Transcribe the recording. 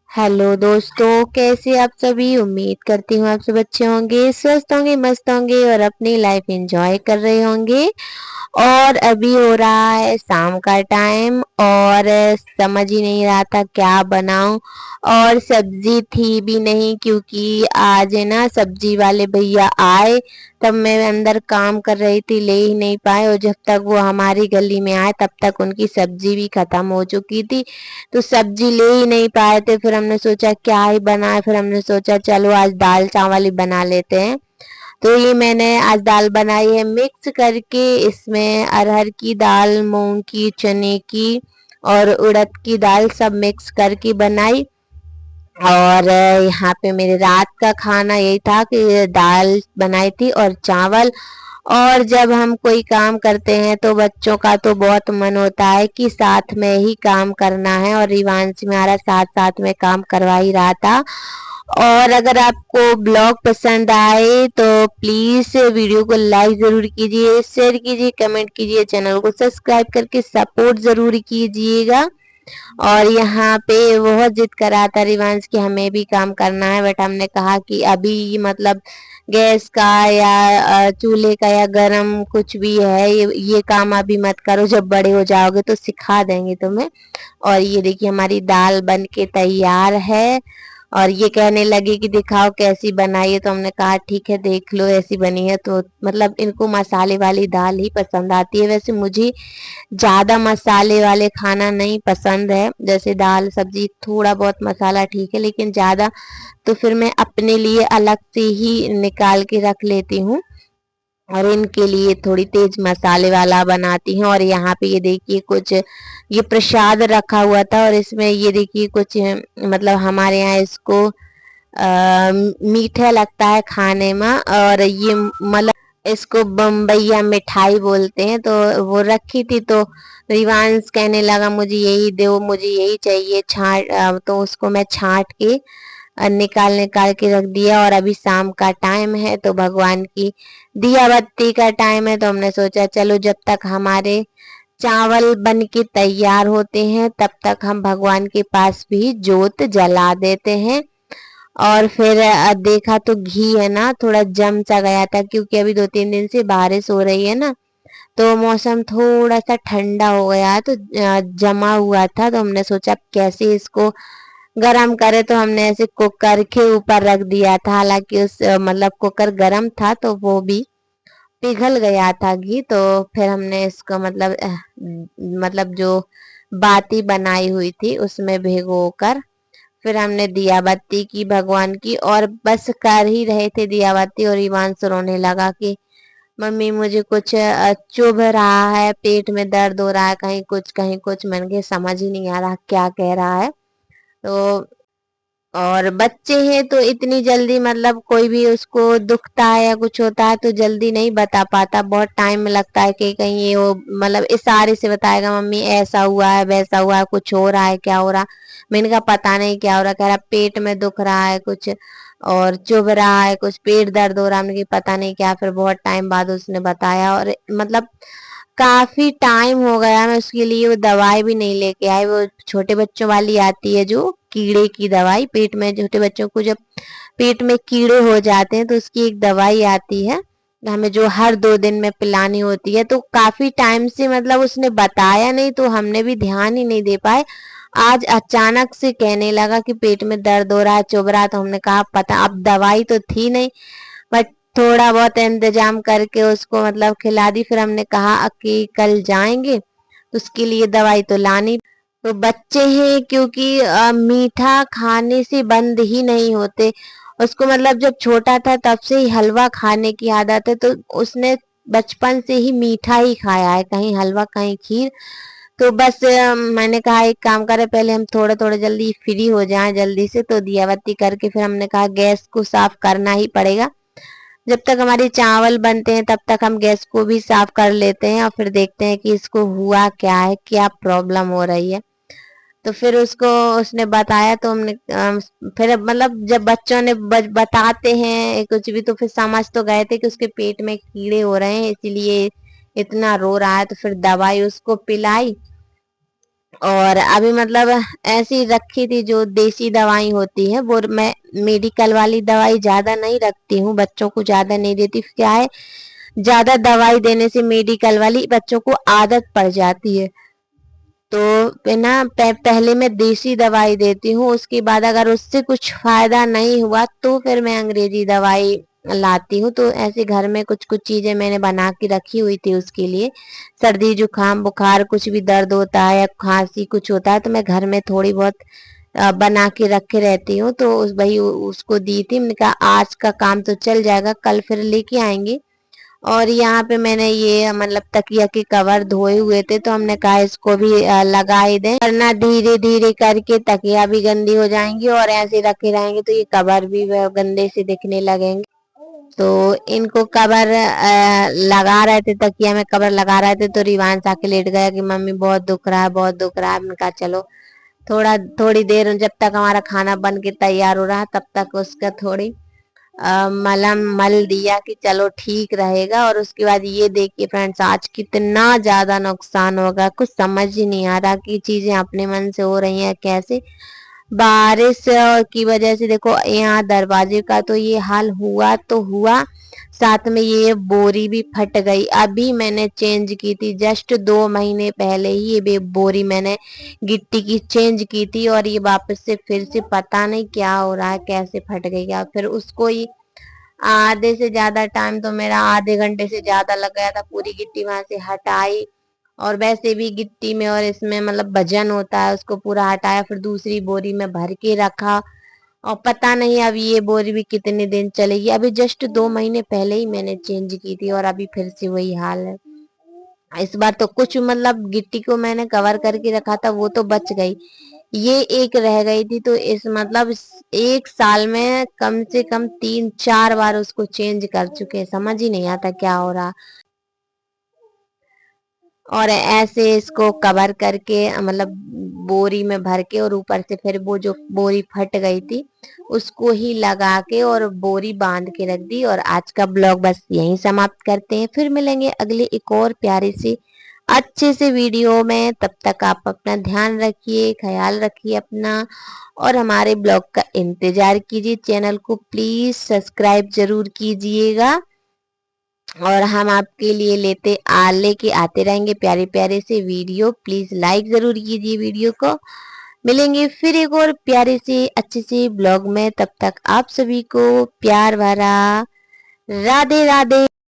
Hello दोस्तों, कैसे आप सभी। उम्मीद करती हूँ आप सब अच्छे होंगे, स्वस्थ होंगे, मस्त होंगे और अपनी लाइफ एंजॉय कर रहे होंगे। और अभी हो रहा है शाम का टाइम और समझ ही नहीं रहा था क्या बनाऊं। और सब्जी थी भी नहीं क्योंकि आज है ना सब्जी वाले भैया आए, तब मैं अंदर काम कर रही थी, ले ही नहीं पाए। और जब तक वो हमारी गली में आए तब तक उनकी सब्जी भी खत्म हो चुकी थी, तो सब्जी ले ही नहीं पाए थे। फिर हमने सोचा क्या ही बनाए, फिर हमने सोचा चलो आज दाल चावल ही बना लेते हैं। तो ये मैंने आज दाल बनाई है मिक्स करके, इसमें अरहर की दाल, मूंग की, चने की और उड़द की दाल सब मिक्स करके बनाई। और यहाँ पे मेरे रात का खाना यही था कि दाल बनाई थी और चावल। और जब हम कोई काम करते हैं तो बच्चों का तो बहुत मन होता है कि साथ में ही काम करना है, और रिवांश हमारा साथ साथ में काम करवा ही रहा था। और अगर आपको ब्लॉग पसंद आए तो प्लीज वीडियो को लाइक जरूर कीजिए, शेयर कीजिए, कमेंट कीजिए, चैनल को सब्सक्राइब करके सपोर्ट जरूर कीजिएगा। और यहाँ पे बहुत जिद करा था रिवांश कि हमें भी काम करना है, बट हमने कहा कि अभी मतलब गैस का या चूल्हे का या गरम कुछ भी है, ये काम अभी मत करो, जब बड़े हो जाओगे तो सिखा देंगे तुम्हें। और ये देखिए हमारी दाल बन के तैयार है। और ये कहने लगे कि दिखाओ कैसी बनाई है, तो हमने कहा ठीक है देख लो ऐसी बनी है। तो मतलब इनको मसाले वाली दाल ही पसंद आती है। वैसे मुझे ज्यादा मसाले वाले खाना नहीं पसंद है, जैसे दाल सब्जी थोड़ा बहुत मसाला ठीक है, लेकिन ज्यादा तो फिर मैं अपने लिए अलग से ही निकाल के रख लेती हूँ और इनके लिए थोड़ी तेज मसाले वाला बनाती हूँ। और यहाँ पे ये देखिए कुछ ये प्रसाद रखा हुआ था, और इसमें ये देखिए कुछ मतलब हमारे यहाँ इसको मीठा लगता है खाने में, और ये मतलब इसको बम्बैया मिठाई बोलते हैं। तो वो रखी थी तो रिवांश कहने लगा मुझे यही दो, मुझे यही चाहिए छाट। तो उसको मैं छाट के निकाल निकाल के रख दिया। और अभी शाम का टाइम है तो भगवान की दिया बत्ती का टाइम है, तो हमने सोचा चलो जब तक हमारे चावल बन के तैयार होते हैं तब तक हम भगवान के पास भी जोत जला देते हैं। और फिर देखा तो घी है ना थोड़ा जम सा गया था, क्योंकि अभी 2-3 दिन से बारिश हो रही है ना, तो मौसम थोड़ा सा ठंडा हो गया है, तो जमा हुआ था। तो हमने सोचा कैसे इसको गरम करे, तो हमने ऐसे कुकर के ऊपर रख दिया था। हालांकि उस मतलब कुकर गरम था तो वो भी पिघल गया था घी। तो फिर हमने इसको मतलब जो बाती बनाई हुई थी उसमें भिगो कर फिर हमने दिया बत्ती की भगवान की, और बस कर ही रहे थे दिया बत्ती, और ईवांश रोने लगा कि मम्मी मुझे कुछ चुभ रहा है, पेट में दर्द हो रहा है, कहीं कुछ कहीं कुछ। मैंने कहा समझ ही नहीं आ रहा क्या कह रहा है। तो और बच्चे हैं तो इतनी जल्दी मतलब कोई भी उसको दुखता है या कुछ होता है तो जल्दी नहीं बता पाता, बहुत टाइम लगता है कि कहीं ये वो मतलब इशारे से बताएगा मम्मी ऐसा हुआ है वैसा हुआ है, कुछ हो रहा है क्या हो रहा। मैंने कहा पता नहीं क्या हो रहा, कह रहा पेट में दुख रहा है कुछ और चुभ रहा है कुछ, पेट दर्द हो रहा है। हमने कहा पता नहीं क्या। फिर बहुत टाइम बाद उसने बताया, और मतलब काफी टाइम हो गया मैं उसके लिए वो दवाई भी नहीं लेके आई। वो छोटे बच्चों वाली आती है जो कीड़े की दवाई, पेट में छोटे बच्चों को जब पेट में कीड़े हो जाते हैं तो उसकी एक दवाई आती है हमें, जो हर 2 दिन में पिलानी होती है। तो काफी टाइम से मतलब उसने बताया नहीं तो हमने भी ध्यान ही नहीं दे पाए। आज अचानक से कहने लगा कि पेट में दर्द हो रहा है, चुभ रहा है। तो हमने कहा पता, अब दवाई तो थी नहीं, बट थोड़ा बहुत इंतजाम करके उसको मतलब खिला दी। फिर हमने कहा कि कल जाएंगे तो उसके लिए दवाई तो लानी। तो बच्चे हैं क्योंकि मीठा खाने से बंद ही नहीं होते। उसको मतलब जब छोटा था तब से ही हलवा खाने की आदत है, तो उसने बचपन से ही मीठा ही खाया है, कहीं हलवा कहीं खीर। तो बस मैंने कहा एक काम करे, पहले हम थोड़े थोड़े जल्दी फ्री हो जाएं जल्दी से, तो दिया बत्ती करके फिर हमने कहा गैस को साफ करना ही पड़ेगा। जब तक हमारे चावल बनते हैं तब तक हम गैस को भी साफ कर लेते हैं, और फिर देखते हैं कि इसको हुआ क्या है, क्या प्रॉब्लम हो रही है। तो फिर उसको उसने बताया तो हमने फिर मतलब जब बच्चों ने बताते हैं कुछ भी तो फिर समझ तो गए थे कि उसके पेट में कीड़े हो रहे हैं इसीलिए इतना रो रहा है। तो फिर दवाई उसको पिलाई, और अभी मतलब ऐसी रखी थी, जो देसी दवाई होती है वो मैं मेडिकल वाली दवाई ज्यादा नहीं रखती हूँ, बच्चों को ज्यादा नहीं देती। क्या है, ज्यादा दवाई देने से मेडिकल वाली बच्चों को आदत पड़ जाती है। तो बिना पहले मैं देसी दवाई देती हूँ, उसके बाद अगर उससे कुछ फायदा नहीं हुआ तो फिर मैं अंग्रेजी दवाई लाती हूँ। तो ऐसे घर में कुछ कुछ चीजें मैंने बना के रखी हुई थी उसके लिए। सर्दी जुकाम बुखार कुछ भी दर्द होता है या खांसी कुछ होता है तो मैं घर में थोड़ी बहुत बना के रखे रहती हूँ। तो उस भाई उसको दी थी, मैंने कहा आज का काम तो चल जाएगा, कल फिर लेके आएंगे। और यहाँ पे मैंने ये मतलब तकिया के कवर धोए हुए थे, तो हमने कहा इसको भी लगा ही दें, वरना धीरे धीरे करके तकिया भी गंदी हो जाएंगी और ऐसे रखे रहेंगे तो ये कवर भी गंदे से दिखने लगेंगे। तो इनको कवर लगा रहे थे, तकिया में कवर लगा रहे थे, तो रिवांश आके लेट गया कि मम्मी बहुत दुख रहा है, बहुत दुख रहा है। मैंने कहा चलो थोड़ी देर, जब तक हमारा खाना बन के तैयार हो रहा तब तक उसका थोड़ी मलहम मल दिया कि चलो ठीक रहेगा। और उसके बाद ये देखिए फ्रेंड्स, आज कितना ज्यादा नुकसान होगा, कुछ समझ ही नहीं आ रहा कि चीजें अपने मन से हो रही हैं कैसे। बारिश की वजह से देखो यहाँ दरवाजे का तो ये हाल हुआ तो हुआ, साथ में ये बोरी भी फट गई। अभी मैंने चेंज की थी, जस्ट 2 महीने पहले ही ये बोरी मैंने गिट्टी की चेंज की थी, और ये वापस से फिर से पता नहीं क्या हो रहा है, कैसे फट गई। या फिर उसको ही आधे से ज्यादा टाइम तो मेरा आधे घंटे से ज्यादा लग गया था, पूरी गिट्टी वहां से हटाई। और वैसे भी गिट्टी में और इसमें मतलब वजन होता है, उसको पूरा हटाया, फिर दूसरी बोरी में भर के रखा। और पता नहीं अब ये बोरी भी कितने दिन चलेगी। अभी जस्ट 2 महीने पहले ही मैंने चेंज की थी और अभी फिर से वही हाल है। इस बार तो कुछ मतलब गिट्टी को मैंने कवर करके रखा था वो तो बच गई, ये एक रह गई थी। तो इस मतलब 1 साल में कम से कम 3-4 बार उसको चेंज कर चुके हैं, समझ ही नहीं आता क्या हो रहा। और ऐसे इसको कवर करके मतलब बोरी में भर के, और ऊपर से फिर वो जो बोरी फट गई थी उसको ही लगा के और बोरी बांध के रख दी। और आज का ब्लॉग बस यहीं समाप्त करते हैं, फिर मिलेंगे अगले एक और प्यारी सी अच्छे से वीडियो में। तब तक आप अपना ध्यान रखिए, ख्याल रखिए अपना, और हमारे ब्लॉग का इंतजार कीजिए। चैनल को प्लीज सब्सक्राइब जरूर कीजिएगा, और हम आपके लिए लेके आते रहेंगे प्यारे प्यारे से वीडियो। प्लीज लाइक जरूर कीजिए वीडियो को। मिलेंगे फिर एक और प्यारे से अच्छे से ब्लॉग में, तब तक आप सभी को प्यार भरा राधे राधे।